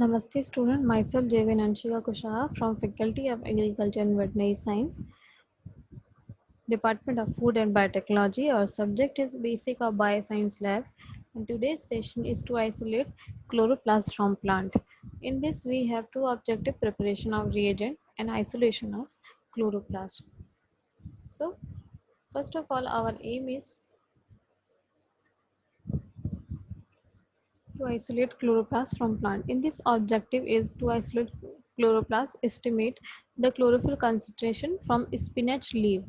Namaste student, myself Devin Anshika Kushaha from Faculty of Agriculture and Veterinary Science, Department of Food and Biotechnology. Our subject is Basic of Bioscience Lab, and today's session is to isolate chloroplast from plant. In this we have two objective: preparation of reagent and isolation of chloroplast. So first of all, our aim is to isolate chloroplast from plant. In this objective is to isolate chloroplast, estimate the chlorophyll concentration from spinach leaf.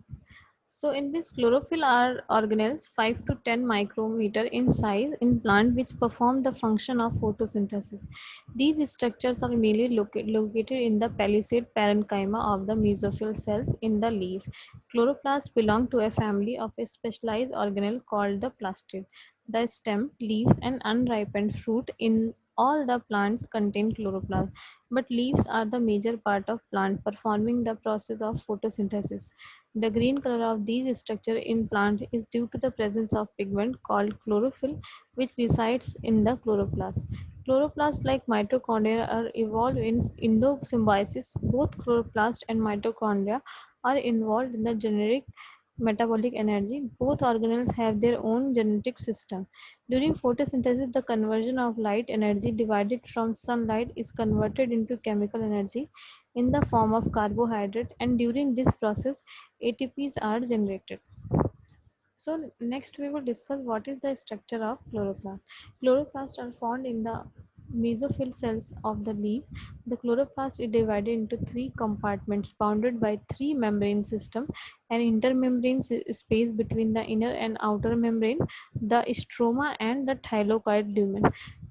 So in this chlorophyll are organelles 5 to 10 micrometer in size in plant which perform the function of photosynthesis. These structures are mainly located in the palisade parenchyma of the mesophyll cells in the leaf. Chloroplasts belong to a family of a specialized organelle called the plastid. The stem, leaves and unripened fruit in all the plants contain chloroplast, but leaves are the major part of plant performing the process of photosynthesis. The green color of these structure in plant is due to the presence of pigment called chlorophyll which resides in the chloroplast. Chloroplasts like mitochondria are evolved in endosymbiosis. Both chloroplast and mitochondria are involved in the generic metabolic energy. Both organelles have their own genetic system. During photosynthesis, the conversion of light energy divided from sunlight is converted into chemical energy in the form of carbohydrate, and during this process ATPs are generated. So next we will discuss what is the structure of chloroplast. Chloroplasts are found in the mesophyll cells of the leaf. The chloroplast is divided into three compartments bounded by three membrane system and intermembrane space between the inner and outer membrane, the stroma and the thylakoid lumen.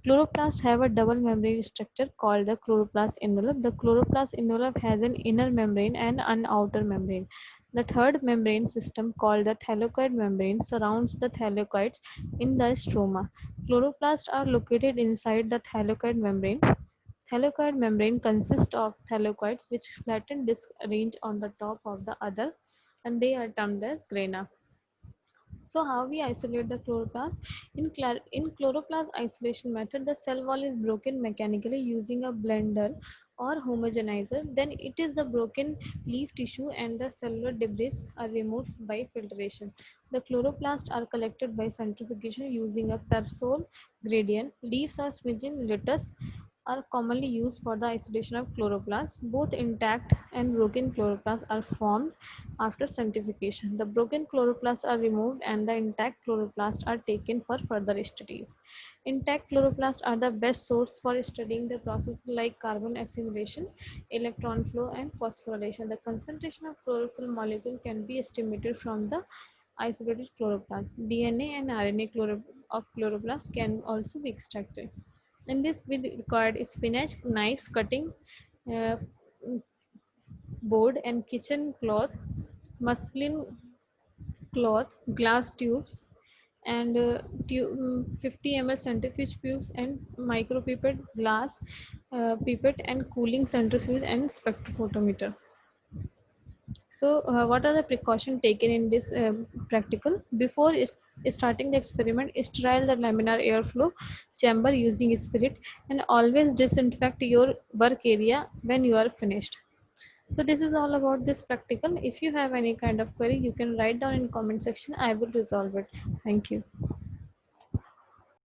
Chloroplasts have a double membrane structure called the chloroplast envelope. The chloroplast envelope has an inner membrane and an outer membrane. The third membrane system, called the thylakoid membrane, surrounds the thylakoids in the stroma. Chloroplasts are located inside the thylakoid membrane. Thylakoid membrane consists of thylakoids which flatten disc arranged on the top of the other, and they are termed as grana. So how we isolate the chloroplast? In chloroplast isolation method, the cell wall is broken mechanically using a blender or homogenizer. Then it is the broken leaf tissue and the cellular debris are removed by filtration. The chloroplasts are collected by centrifugation using a Persol gradient. Leaves are smidgen lettuce are commonly used for the isolation of chloroplasts. Both intact and broken chloroplasts are formed after centrifugation. The broken chloroplasts are removed and the intact chloroplasts are taken for further studies. Intact chloroplasts are the best source for studying the processes like carbon assimilation, electron flow, and phosphorylation. The concentration of chlorophyll molecule can be estimated from the isolated chloroplast. DNA and RNA of chloroplast can also be extracted. In this, we required spinach, knife, cutting uh, board, and kitchen cloth, muslin cloth, glass tubes, and 50 ml centrifuge tubes, and micropipette glass pipette, and cooling centrifuge, and spectrophotometer. So, what are the precautions taken in this practical? Before starting the experiment, sterile the laminar airflow chamber using spirit, and always disinfect your work area when you are finished. So this is all about this practical. If you have any kind of query, you can write down in comment section. I will resolve it. Thank you.